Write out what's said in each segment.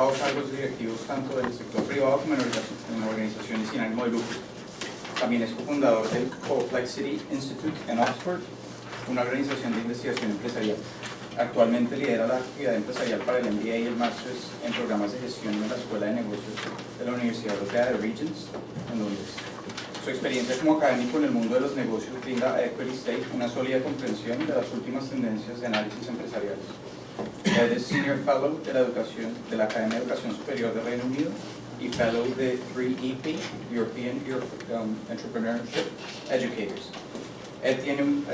ocupado cargos directivos tanto del sector privado como en organizaciones sin ánimo de lucro. También es cofundador del Complexity Institute en Oxford, una organización de investigación empresarial. Actualmente lidera la actividad empresarial para el MBA y el Masters en programas de gestión en la Escuela de Negocios de la Universidad Europea de Regents en Londres. Su experiencia como académico en el mundo de los negocios brinda a Equity State una sólida comprensión de las últimas tendencias de análisis empresariales. Él es Senior Fellow de la Academia de Educación Superior del Reino Unido y Fellow de 3EP, European Entrepreneurship Educators. Él tiene un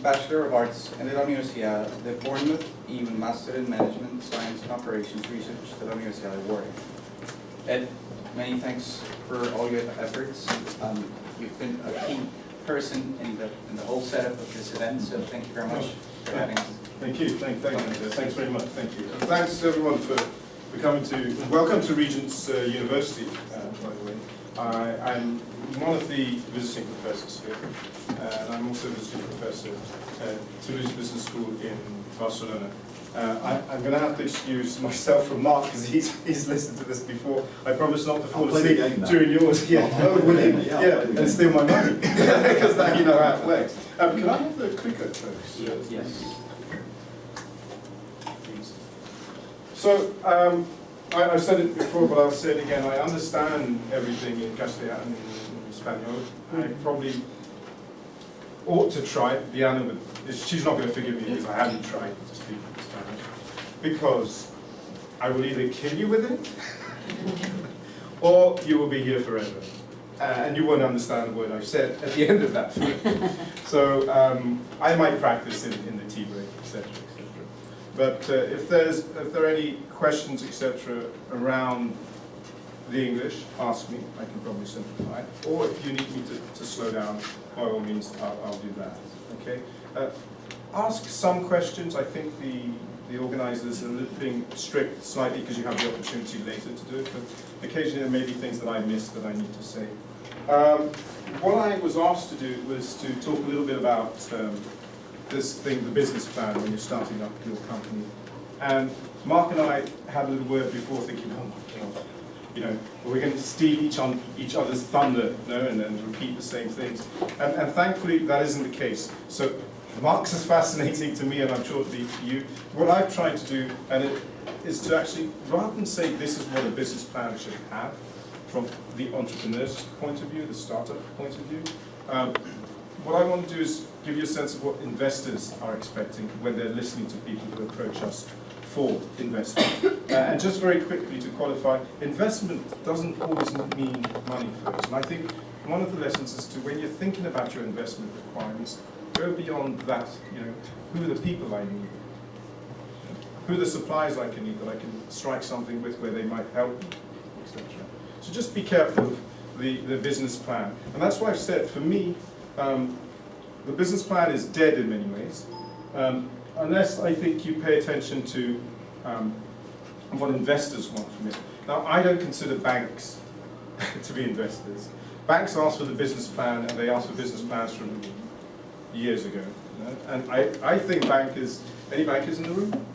Bachelor of Arts en la Universidad de Bournemouth y un Master in Management Science and Operations Research de la Universidad de Warwick. Ed, many thanks for all your efforts. You've been a key person in the whole setup of this event, so thank you very much for having us. Thank you. Thanks very much. Thank you. And thanks to everyone for coming to. Welcome to Regents University, by the way. I'm one of the visiting professors here, and I'm also a visiting professor at Toulouse Business School in Barcelona. I'm going to have to excuse myself from Mark because he's listened to this before. I promise not to fall asleep during yours. Yeah, yeah, and steal my money because now you know how it works. Can I have the clicker, folks? Yes. So I've said it before, but I'll say it again. I understand everything in Castellano and in Spanish. I probably ought to try it. Diana, but she's not going to forgive me because I haven't tried to speak Spanish. Because I will either kill you with it, or you will be here forever. And you won't understand a word I've said at the end of that. So I might practice in the tea break, etc. But if there are any questions, etc., around the English, ask me. I can probably simplify it. Or if you need me to slow down, by all means, I'll do that. Okay. Ask some questions. I think the organisers are being strict slightly because you have the opportunity later to do it. But occasionally there may be things that I missed that I need to say. What I was asked to do was to talk a little bit about this thing, the business plan, when you're starting up your company. And Mark and I had a little word before thinking, oh my God, you know, we're going to steal each other's thunder, you know, and then repeat the same things. And thankfully, that isn't the case. So Mark's is fascinating to me, and I'm sure to be to you. What I've tried to do, and it is to actually, rather than say this is what a business plan should have, from the entrepreneur's point of view, the startup point of view, what I want to do is give you a sense of what investors are expecting when they're listening to people who approach us for investment. And just very quickly to qualify, investment doesn't always mean money first. And I think one of the lessons is to, when you're thinking about your investment requirements, go beyond that. You know, who are the people I need? Who are the suppliers I can need that I can strike something with where they might help me, etc. So just be careful of the business plan. And that's why I've said, for me, the business plan is dead in many ways, unless I think you pay attention to what investors want from it. Now, I don't consider banks to be investors. Banks ask for the business plan, and they ask for business plans from years ago. You know? And I think bankers, any bankers in the room?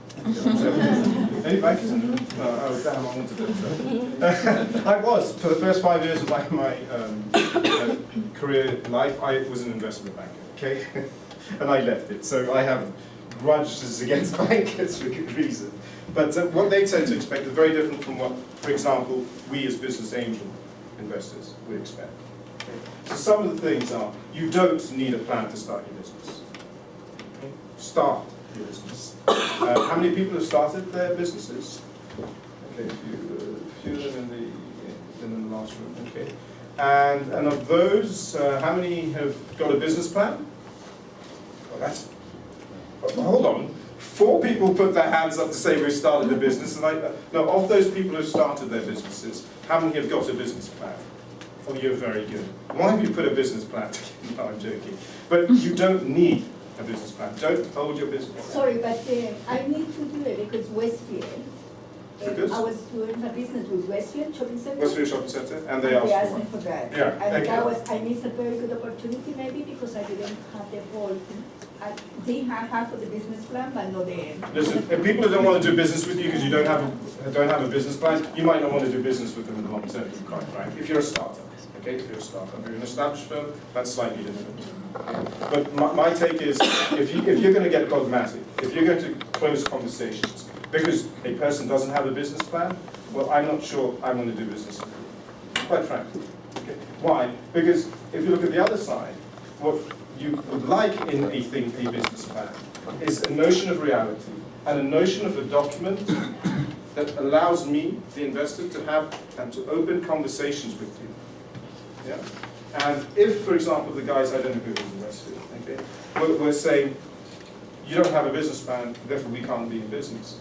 Any bankers in the room? Oh, damn, I wanted to. I was, for the first 5 years of my career life, I was an investment banker, okay? And I left it, so I have grudges against bankers for good reason. But what they tend to expect is very different from what, for example, we as business angel investors would expect. Okay? So some of the things are, you don't need a plan to start your business. Okay? Start your business. How many people have started their businesses? Okay, a few of them in the last room. Okay, and of those, how many have got a business plan? Well, that's. Hold on. 4 people put their hands up to say we've started a business, and no, of those people who have started their businesses, how many have got a business plan? Oh, you're very good. Why have you put a business plan together? No, I'm joking. But you don't need a business plan. Don't hold your business plan. Sorry, but I need to do it because Westfield Because? I was doing a business with Westfield Shopping Center. Westfield Shopping Centre, and they They asked asked me for for that. Yeah, And okay. I missed a very good opportunity maybe because I didn't have the whole, they have half of the business plan, but not the end. Listen, if people who don't want to do business with you because you don't have a business plan, you might not want to do business with them in the long term, to be quite frank. If you're a startup, okay, if you're a startup, if you're an established firm, that's slightly different. Okay? But my take is, if you're going to get dogmatic, if you're going to close conversations because a person doesn't have a business plan, well, I'm not sure I want to do business with you, quite frankly. Okay? Why? Because if you look at the other side, what you would like in a business plan is a notion of reality and a notion of a document that allows me, the investor, to have and to open conversations with you. Yeah? And if, for example, the guys, I don't know who it was in Westfield, okay, were saying, you don't have a business plan, therefore we can't be in business,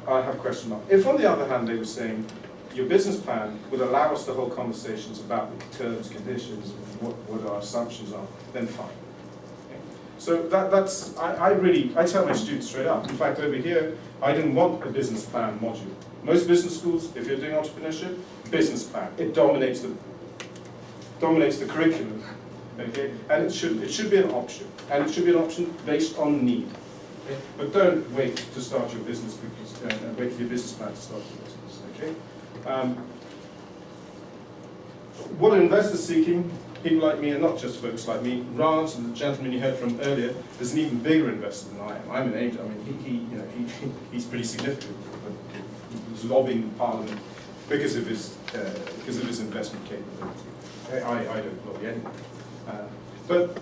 I have a question mark. If, on the other hand, they were saying, your business plan would allow us to hold conversations about the terms, conditions, what our assumptions are, then fine. Okay? So I tell my students straight up. In fact, over here, I didn't want a business plan module. Most business schools, if you're doing entrepreneurship, business plan. It dominates the curriculum. Okay? And it should be an option. And it should be an option based on need. Okay? But don't wait to start your business because wait for your business plan to start your business. Okay? What an investor's seeking, people like me, and not just folks like me, Raj, the gentleman you heard from earlier, is an even bigger investor than I am. I'm an angel. I mean, he's pretty significant. He's lobbying Parliament because of his investment capability. I don't lobby anyone. But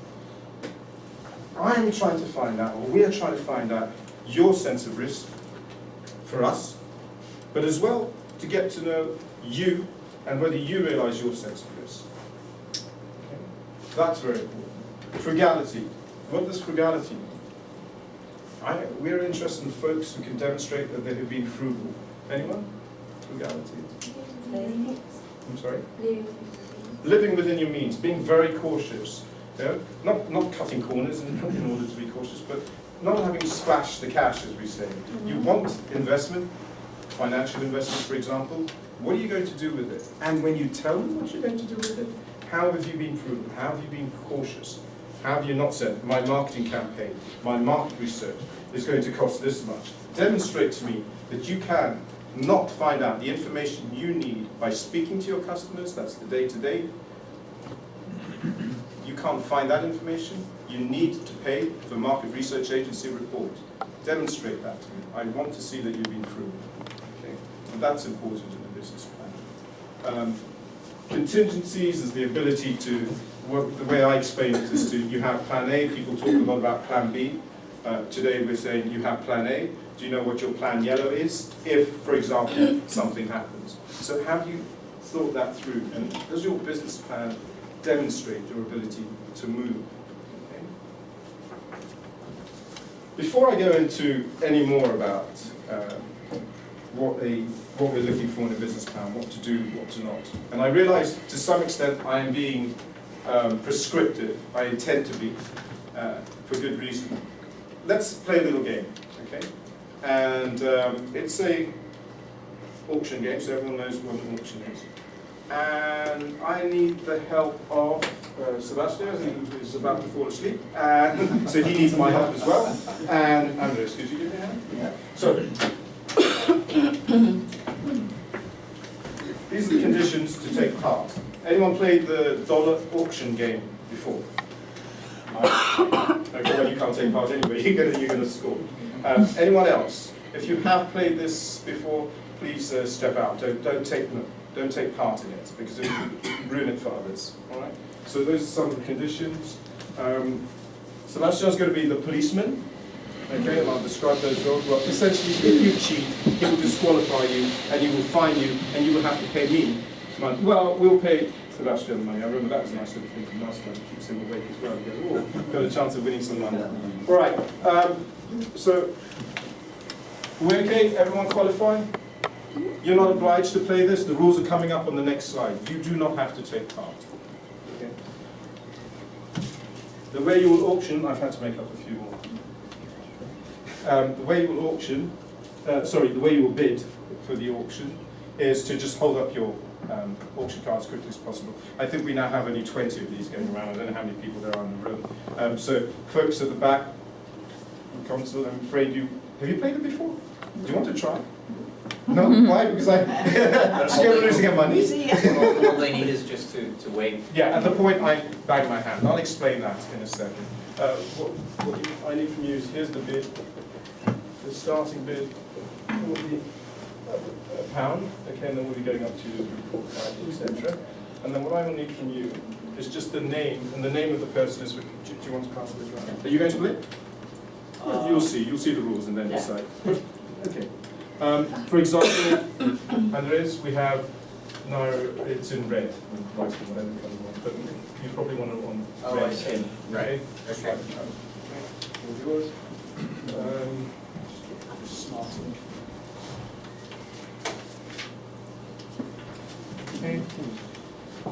I'm trying to find out, or we're trying to find out, your sense of risk for us, but as well to get to know you and whether you realize your sense of risk. Okay? That's very important. Frugality. What does frugality mean? We're interested in folks who can demonstrate that they have been frugal. Anyone? Frugality. I'm sorry? Living within your means, being very cautious. You know? Not cutting corners in order to be cautious, but not having splashed the cash, as we say. You want investment, financial investment, for example. What are you going to do with it? And when you tell me what you're going to do with it, how have you been prudent? How have you been cautious? How have you not said, my marketing campaign, my market research is going to cost this much? Demonstrate to me that you can not find out the information you need by speaking to your customers, that's the day-to-day. You can't find that information. You need to pay for market research agency report. Demonstrate that to me. I want to see that you've been frugal. Okay? And that's important in a business plan. Contingencies is the ability to, the way I explain it is to, you have plan A, people talk a lot about plan B. Today we're saying you have plan A. Do you know what your plan yellow is? If, for example, something happens. So have you thought that through? And does your business plan demonstrate your ability to move? Okay. Before I go into any more about what we're looking for in a business plan, what to do, what to not, and I realize to some extent I am being prescriptive. I intend to be, for good reason. Let's play a little game, okay? And it's a auction game, so everyone knows what an auction is. And I need the help of Sebastian, who is about to fall asleep, and so he needs my help as well. And Andres, could you give me a hand? Yeah. So, these are the conditions to take part. Anyone played the dollar auction game before? Okay, well you can't take part anyway, you're going to score. Anyone else? If you have played this before, please step out. Don't take part in it, because it will ruin it for others. All right? So those are some of the conditions. Sebastian's going to be the policeman. Okay, and I'll describe those roles. Well, essentially, if you cheat, he will disqualify you, and he will fine you, and you will have to pay me money. Well, we'll pay Sebastian money. I remember that was a nice little thing from last time. It keeps him awake as well. He goes, oh, got a chance of winning some money. All right. So, we're okay? Everyone qualifying? You're not obliged to play this. The rules are coming up on the next slide. You do not have to take part. Okay. The way you will auction, I've had to make up a few more. The way you will auction, the way you will bid for the auction is to just hold up your auction card as quickly as possible. I think we now have only 20 of these going around. I don't know how many people there are in the room. So folks at the back, console, I'm afraid have you played it before? Do you want to try? No? Why? Because I'm scared of losing money? All they need is just to wave. Yeah, at the point I bang my hand. I'll explain that in a second. What I need from you is, here's the bid, the starting bid will be a pound, okay, and then we'll be going up to the report card, etc. And then what I will need from you is just the name, and the name of the person is, do you want to pass it around? Are you going to play? You'll see the rules and then decide. Okay. For example, Andres, we have, no, it's in red, white, whatever color you want, but you probably want it on red. Oh, I see. Right. Okay. All yours. Okay.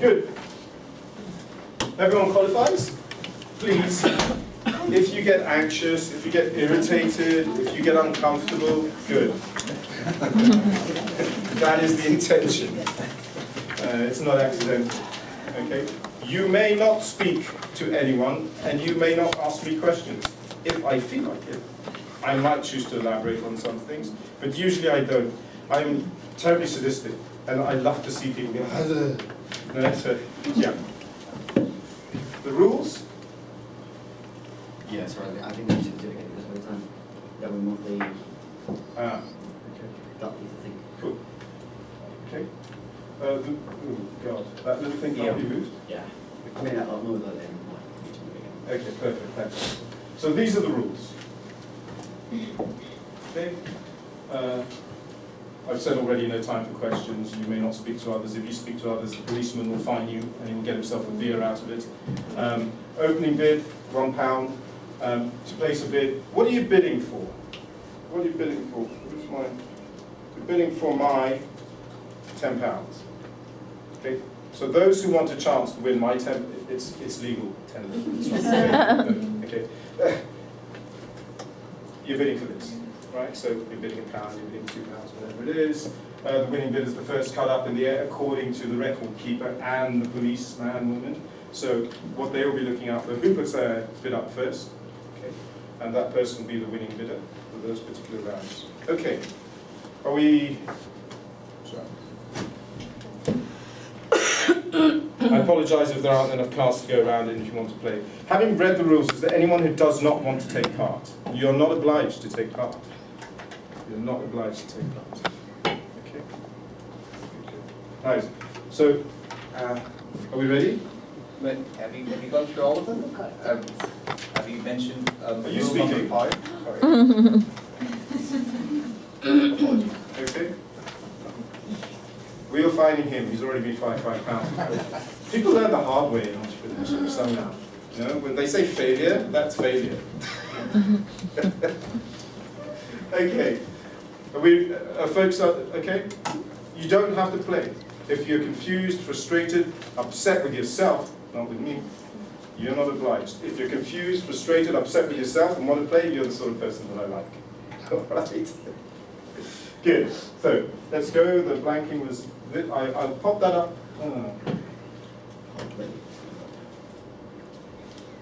Good. Everyone qualifies? Please. If you get anxious, if you get irritated, if you get uncomfortable, good. That is the intention. It's not accidental. Okay? You may not speak to anyone, and you may not ask me questions. If I feel like it, I might choose to elaborate on some things, but usually I don't. I'm terribly sadistic, and I love to see people go, no, so, yeah. The rules? Yeah, sorry, I think we should do it again this whole time. That we move the Okay. that piece, I think. Cool. Okay. Oh God, that little thing can't be moved? Yeah. I mean, I'll move that in. Okay, perfect, thanks. So these are the rules. Okay. I've said already, no time for questions. You may not speak to others. If you speak to others, the policeman will fine you and he will get himself a beer out of it. Opening bid, £1. To place a bid, what are you bidding for? What are you bidding for? Where's mine? You're bidding for my £10. Okay. So those who want a chance to win my 10, it's legal. 10. It's not okay. You're bidding for this, right? So you're bidding £1, you're bidding £2, whatever it is. The winning bid is the first cut up in the air according to the record keeper and the policeman, woman. So what they will be looking out for, who puts their bid up first, okay? And that person will be the winning bidder for those particular rounds. Okay, are we? Sorry. I apologise if there aren't enough cards to go around and if you want to play. Having read the rules, is there anyone who does not want to take part? You're not obliged to take part. You're not obliged to take part. Okay. Nice. So, are we ready? But have you gone through all of them? Have you mentioned Are you rule number speaking? 5? Okay. We are finding him. He's already been fined £5. People learn the hard way in entrepreneurship somehow. You know, when they say failure, that's failure. Okay. Folks, okay? You don't have to play. If you're confused, frustrated, upset with yourself, not with me, you're not obliged. If you're confused, frustrated, upset with yourself and want to play, you're the sort of person that I like. All right? Good. So let's go. The blanking was. I'll pop that up.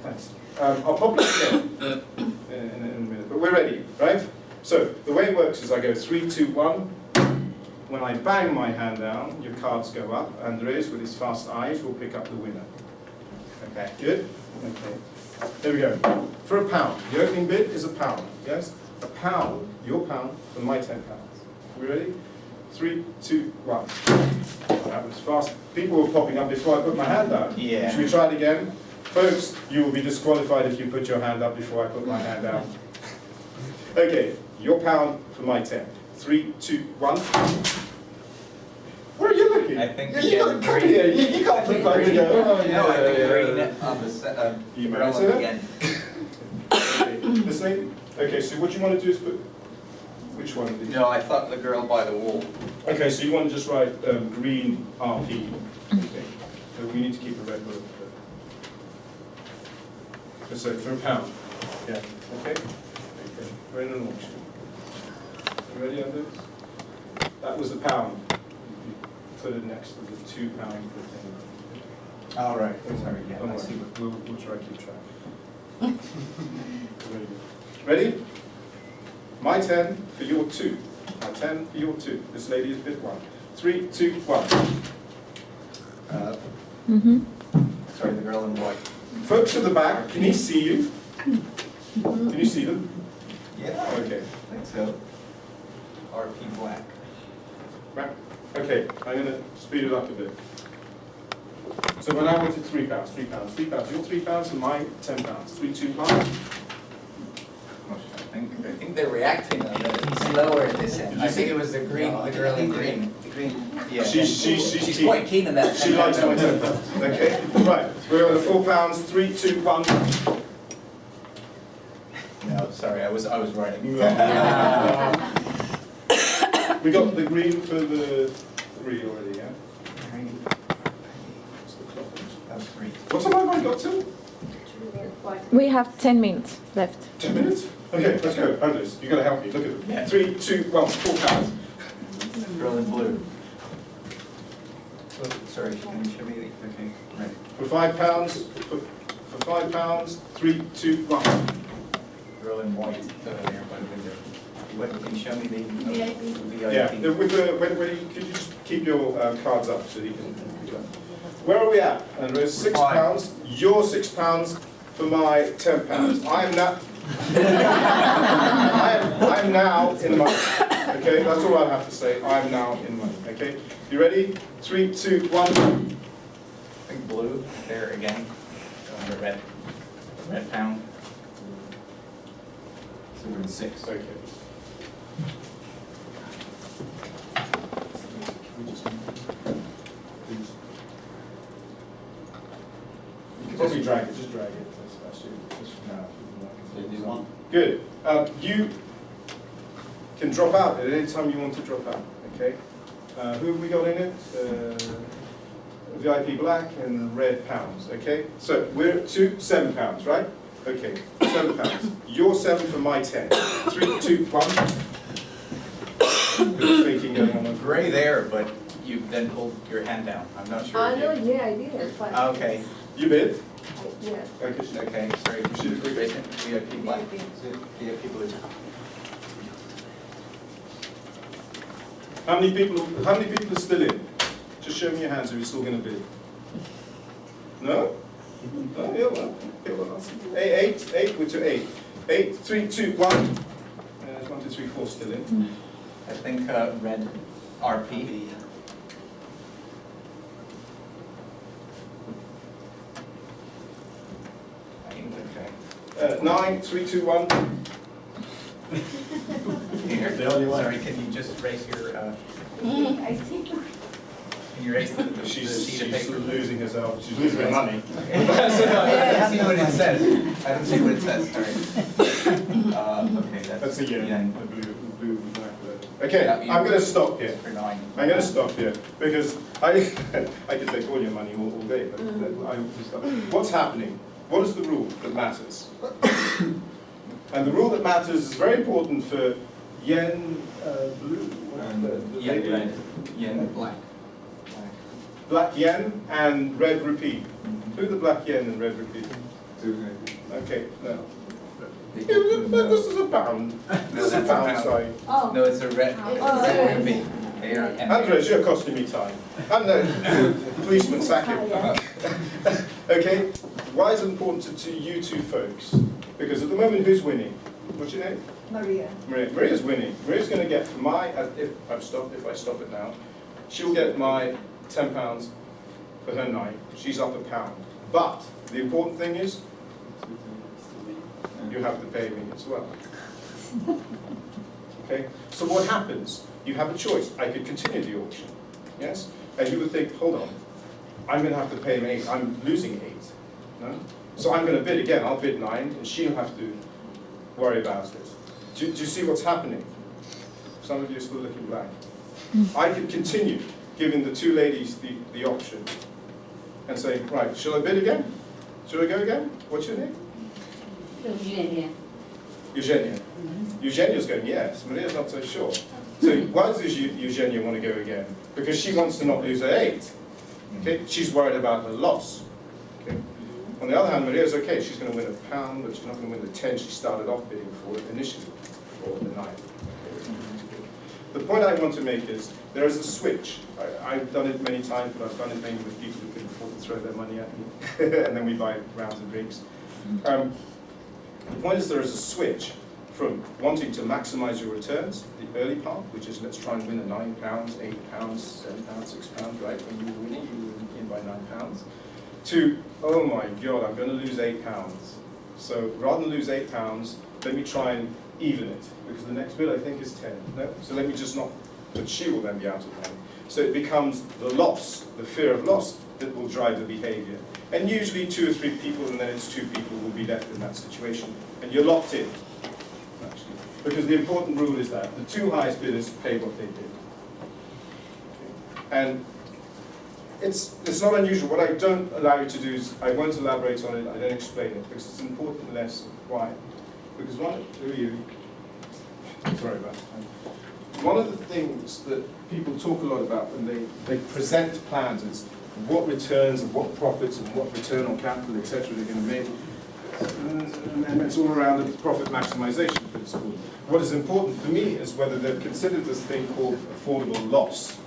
Thanks. I'll pop it again in a minute. But we're ready, right? So the way it works is I go 3, 2, 1. When I bang my hand down, your cards go up. Andres, with his fast eyes, will pick up the winner. Okay. Good. Okay. There we go. For £1, the opening bid is £1. Yes. £1, your pound, for my £10. We ready? 3, 2, 1. That was fast. People were popping up before I put my hand down. Yeah. Should we try it again? Folks, you will be disqualified if you put your hand up before I put my hand down. Okay, your £1 for my 10. 3, 2, 1. Where are you looking? I think you got come here. You can't look back and go. Oh, yeah, No, I think yeah, green yeah. on the You might umbrella say that? again. Okay, this thing? Okay, so what you want to do is put. Which one of these? No, I thought the girl by the wall. Okay, so you want to just write green RP. Okay. So we need to keep a red word. So for £1. Yeah. Okay. Okay. We're in an auction. You ready on this? That was the pound. You put it next to the £2 per thing. All right, sorry, yeah, Don't I worry, see. we'll try to keep track. Very good. Ready? My 10 for your 2. My 10 for your 2. This lady is bid 1. 3, 2, 1. Sorry, the girl in white. Folks at the back, can he see you? Can you see them? Yeah. Okay. I think so. RP Black. Right. Okay, I'm going to speed it up a bit. So when I wanted £3, £3, £3, your £3 and my £10. 3, 2, 1. I think they're reacting a little slower at this end. I think it was the green, the girl in green. The green. Yeah. She's keen. quite keen on that. She likes my £10. Okay. Right. We're on the £4. 3, 2, 1. No, sorry, I was writing. We got the green for the 3 already, yeah? That was 3. What time have I got to? We have 10 minutes left. 10 minutes? Okay, let's go. Andres, you've got to help me. Look at it. Yeah. 3, 2, 1, £4. Girl in blue. Oh, sorry, can you show me the, okay, right. For £5, 3, 2, 1. Girl in white over there by the window. What, can you show me the VIP? Yeah, with the, could you just keep your cards up so you can. Where are we at? Andres, £6. Your £6 for my £10. I am now. I'm now in money. Okay, that's all I have to say. I'm now in money. Okay, you ready? 3, 2, 1. I think blue there again. The red pound. So we're in 6. Okay. You can probably drag it. Just drag it. That's One. good. You can drop out at any time you want to drop out. Okay. Who have we got in it? VIP black and red pounds. Okay. So we're at £7, right? Okay. £7. Your 7 for my 10. 3, 2, 1. Good thinking going on. Gray there, but you then pulled your hand down. I'm not sure. I if know, you- yeah, I did, but. Okay. You bid? Yeah. Okay. Okay, sorry. We should agree. VIP black. VIP blue. How many people are still in? Just show me your hands if you're still going to bid. No? Oh, yeah, well, okay, well, that's 8, we're to 8. 8, 3, 2, 1. There's 1, 2, 3, 4 still in. I think red RP. Okay. 9, 3, 2, 1. Here. The only one. Sorry, can you just raise your, I think. can you raise the She's sheet of paper? losing herself. She's losing her money. I don't see what it says. I don't see what it says, sorry. Okay, That's a yen. yen. The blue and black. Okay, I'm going to stop here. For 9. I'm going to stop here because I could take all your money all day, but I will stop. What's happening? What is the rule that matters? And the rule that matters is very important for yen blue, Yen red, yen black. black yen and red rupee. Who are the black yen and red rupee? Okay, no. This is a pound. This is a pound sign. Oh. No, it's a red, Oh, red sorry. rupee. They are Andres, you're costing me time. And the policeman sack him. Okay, why is it important to you two folks? Because at the moment, who's winning? What's your name? Maria. Maria's winning. Maria's going to get for my, if I stop it now, she'll get my £10 for her night. She's up £1. But the important thing is, you have to pay me as well. Okay? So what happens? You have a choice. I could continue the auction, yes? And you would think, hold on, I'm going to have to pay him 8. I'm losing 8. No? So I'm going to bid again. I'll bid 9, and she'll have to worry about it. Do you see what's happening? Some of you are still looking blank. I could continue giving the two ladies the option and saying, right, shall I bid again? Shall I go again? What's your name? Eugenia. Eugenia's going, yes. Maria's not so sure. So why does Eugenia want to go again? Because she wants to not lose her 8. Okay? She's worried about her loss. Okay? On the other hand, Maria's okay. She's going to win £1, but she's not going to win the 10 she started off bidding for initially, or the 9. The point I want to make is there is a switch. I've done it many times, but I've done it mainly with people who can afford to throw their money at me, and then we buy rounds of drinks. The point is there is a switch from wanting to maximize your returns, the early part, which is let's try and win a £9, £8, £7, £6, right? When you were winning, you were in by £9, to, oh my God, I'm going to lose £8. So rather than lose £8, let me try and even it, because the next bid I think is 10. No? So let me just not, but she will then be out of money. So it becomes the loss, the fear of loss, that will drive the behavior. And usually 2 or 3 people, and then it's 2 people will be left in that situation. And you're locked in, actually. Because the important rule is that the 2 highest bidders pay what they bid. And it's not unusual. What I don't allow you to do is, I won't elaborate on it, I don't explain it, because it's an important lesson. Why? Because one of the things that people talk a lot about when they present plans is what returns and what profits and what return on capital, etc. they're going to make. And it's all around the profit maximization principle. What is important for me is whether they've considered this thing called affordable loss.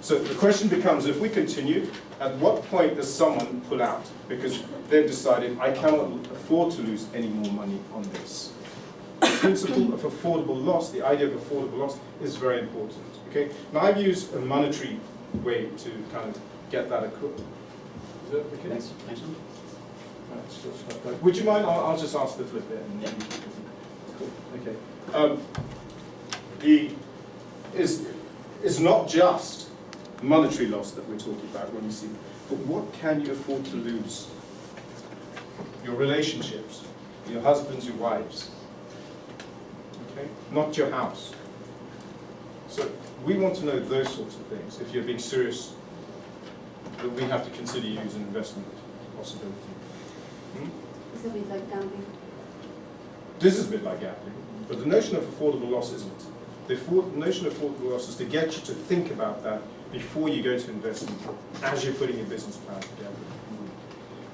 So the question becomes, if we continue, at what point does someone pull out? Because they've decided, I cannot afford to lose any more money on this. The principle of affordable loss, the idea of affordable loss, is very important. Okay? Now I've used a monetary way to kind of get that across. Is that okay? Next one. Would you mind? I'll just ask to flip it. And Yeah. Cool. Okay. It's not just monetary loss that we're talking about when we see, but what can you afford to lose? Your relationships, your husbands, your wives. Okay? Not your house. So we want to know those sorts of things if you're being serious that we have to consider you as an investment possibility. It's a bit like gambling. This is a bit like gambling, but the notion of affordable loss isn't. The notion of affordable loss is to get you to think about that before you go to investment, as you're putting your business plan together.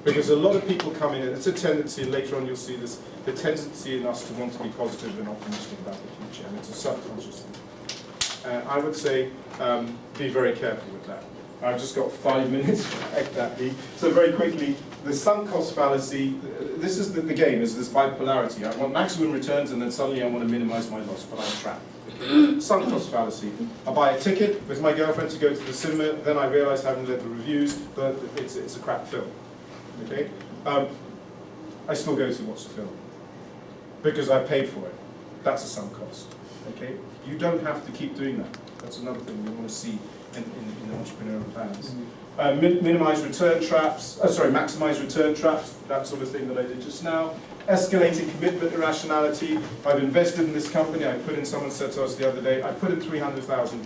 Because a lot of people come in, and it's a tendency, and later on you'll see this, the tendency in us to want to be positive and optimistic about the future, and it's a subconscious thing. I would say be very careful with that. I've just got 5 minutes to that. So very quickly, the sunk cost fallacy, this is the game, is this bipolarity. I want maximum returns and then suddenly I want to minimize my loss, but I'm trapped. Okay. Sunk cost fallacy. I buy a ticket with my girlfriend to go to the cinema, then I realize, having read the reviews, that it's a crap film. Okay? I still go to watch the film because I paid for it. That's a sunk cost. Okay? You don't have to keep doing that. That's another thing we want to see in entrepreneurial plans. Minimize return traps, maximize return traps, that sort of thing that I did just now. Escalating commitment irrationality. I've invested in this company. I put in, someone said to us the other day, I put in £300,000.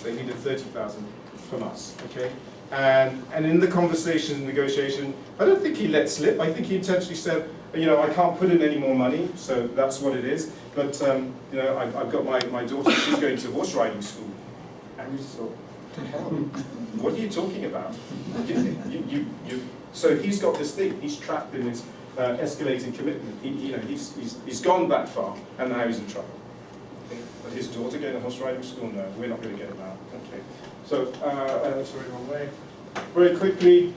They needed 30,000 from us. Okay? And in the conversation and negotiation, I don't think he let slip. I think he intentionally said, I can't put in any more money, so that's what it is. But I've got my daughter, she's going to horse riding school. And we just thought, what the hell? What are you talking about? So he's got this thing. He's trapped in this escalating commitment. He's gone that far, and now he's in trouble. Okay? But his daughter going to horse riding school? No, we're not going to get him out. Okay. So sorry, wrong way. Very quickly,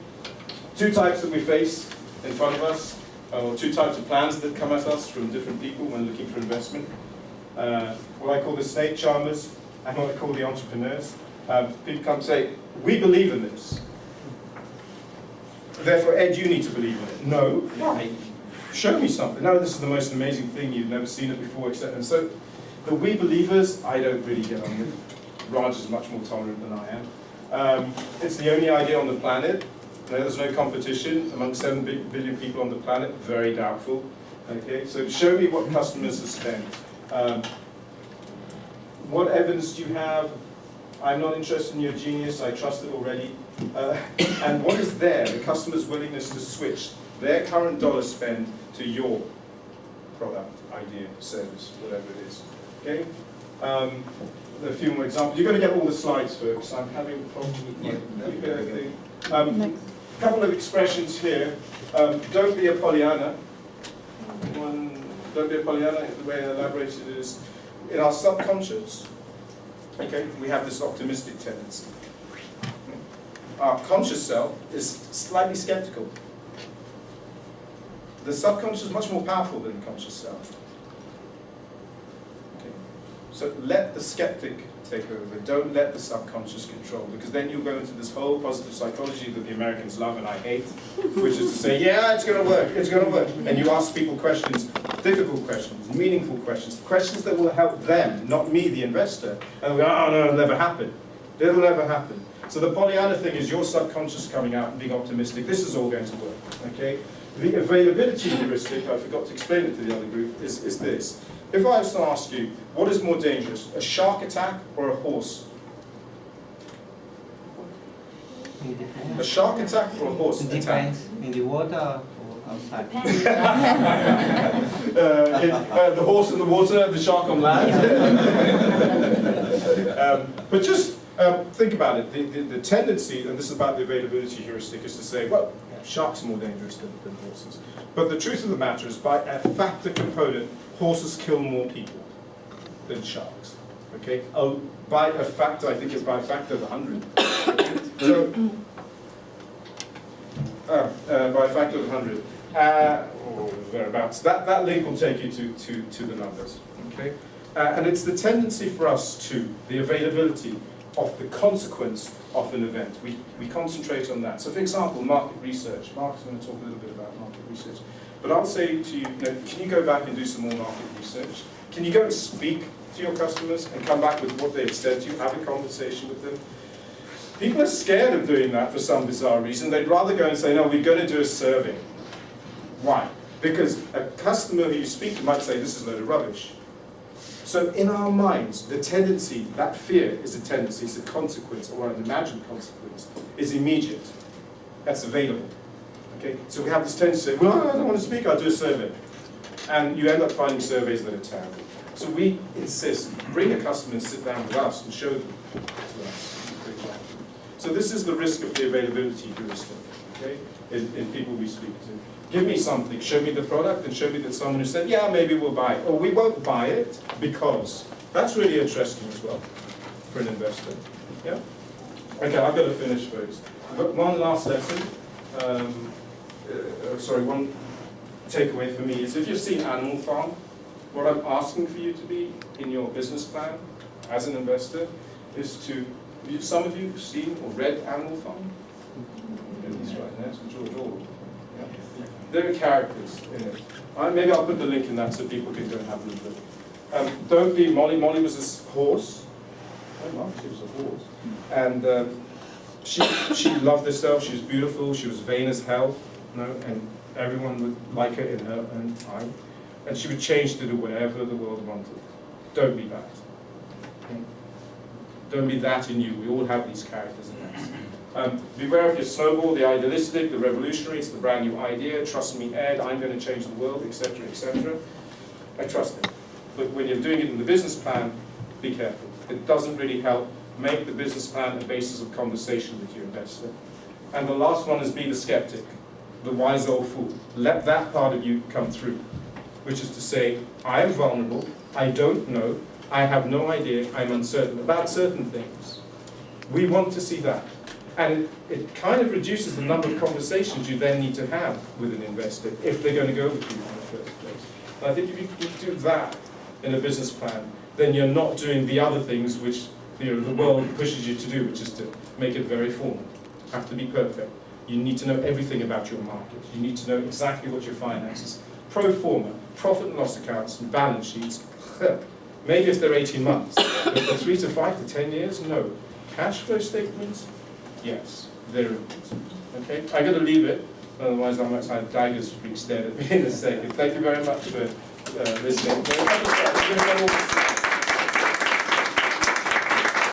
2 types that we face in front of us, or 2 types of plans that come at us from different people when looking for investment. What I call the snake charmers, and what I call the entrepreneurs. People come and say, we believe in this. Therefore, Ed, you need to believe in it. No, why? Show me something. No, this is the most amazing thing, you've never seen it before, etc. And so, the we believers, I don't really get on with. Raj is much more tolerant than I am. It's the only idea on the planet. There's no competition among 7 billion people on the planet. Very doubtful. Okay, so show me what customers have spent. What evidence do you have? I'm not interested in your genius, I trust it already. And what is there? The customer's willingness to switch their current dollar spend to your product, idea, service, whatever it is. Okay? A few more examples. You're going to get all the slides, folks. I'm having a problem with my thing. A couple of expressions here. Don't be a Pollyanna. Don't be a Pollyanna. The way I elaborated it is, in our subconscious, okay, we have this optimistic tendency. Our conscious self is slightly skeptical. The subconscious is much more powerful than the conscious self. Okay. So let the skeptic take over. Don't let the subconscious control, because then you'll go into this whole positive psychology that the Americans love and I hate, which is to say, yeah, it's going to work, it's going to work. And you ask people questions, difficult questions, meaningful questions, questions that will help them, not me, the investor. And we go, oh no, it'll never happen. It'll never happen. So the Pollyanna thing is your subconscious coming out and being optimistic. This is all going to work, okay? The availability heuristic, I forgot to explain it to the other group, is this. If I was to ask you, what is more dangerous, a shark attack or a horse? A shark attack or a horse It attack? depends, in the water or outside. The horse in the water, the shark on land. But just think about it. The tendency, and this is about the availability heuristic, is to say, well, sharks are more dangerous than horses. But the truth of the matter is, by a factor component, horses kill more people than sharks. Okay? Oh, by a factor, I think it's by a factor of 100. So, by a factor of 100. Or thereabouts. That link will take you to the numbers. Okay? And it's the tendency for us to, the availability of the consequence of an event. We concentrate on that. So for example, market research. Mark's going to talk a little bit about market research. But I'll say to you, can you go back and do some more market research? Can you go and speak to your customers and come back with what they've said to you, have a conversation with them? People are scared of doing that for some bizarre reason. They'd rather go and say, no, we're going to do a survey. Why? Because a customer who you speak to might say, this is a load of rubbish. So in our minds, the tendency, that fear is a tendency, it's a consequence, or an imagined consequence, is immediate. That's available. Okay? So we have this tendency to say, well, I don't want to speak, I'll do a survey. And you end up finding surveys that are terrible. So we insist, bring a customer and sit down with us and show them to us. So this is the risk of the availability heuristic, okay, in people we speak to. Give me something, show me the product, and show me that someone who said, yeah, maybe we'll buy it. Or we won't buy it because. That's really interesting as well for an investor. Yeah? Okay, I've got to finish first. But one last lesson, one takeaway for me is if you've seen Animal Farm, what I'm asking for you to be in your business plan as an investor is to, some of you have seen or read Animal Farm? He's right there, so George Orwell. There are characters in it. Maybe I'll put the link in that so people can go and have a look at it. Don't be Molly. Molly was this horse. Oh, no, she was a horse. And she loved herself. She was beautiful. She was vain as hell. And everyone would like her in her own eye. And she would change to do whatever the world wanted. Don't be that. Don't be that in you. We all have these characters in us. Beware of your snowball, the idealistic, the revolutionary, it's the brand new idea, trust me Ed, I'm going to change the world, etc., etc. I trust it. But when you're doing it in the business plan, be careful. It doesn't really help. Make the business plan a basis of conversation with your investor. And the last one is be the skeptic, the wise old fool. Let that part of you come through, which is to say, I am vulnerable, I don't know, I have no idea, I'm uncertain about certain things. We want to see that. And it kind of reduces the number of conversations you then need to have with an investor if they're going to go with you in the first place. And I think if you do that in a business plan, then you're not doing the other things which the world pushes you to do, which is to make it very formal. Have to be perfect. You need to know everything about your market. You need to know exactly what your finances, pro forma, profit and loss accounts, and balance sheets. Maybe if they're 18 months, but if they're 3 to 5 to 10 years, no. Cash flow statements. Yes, they're important. Okay, I'm going to leave it, otherwise I might have daggers being stared at me in a second. Thank you very much for listening.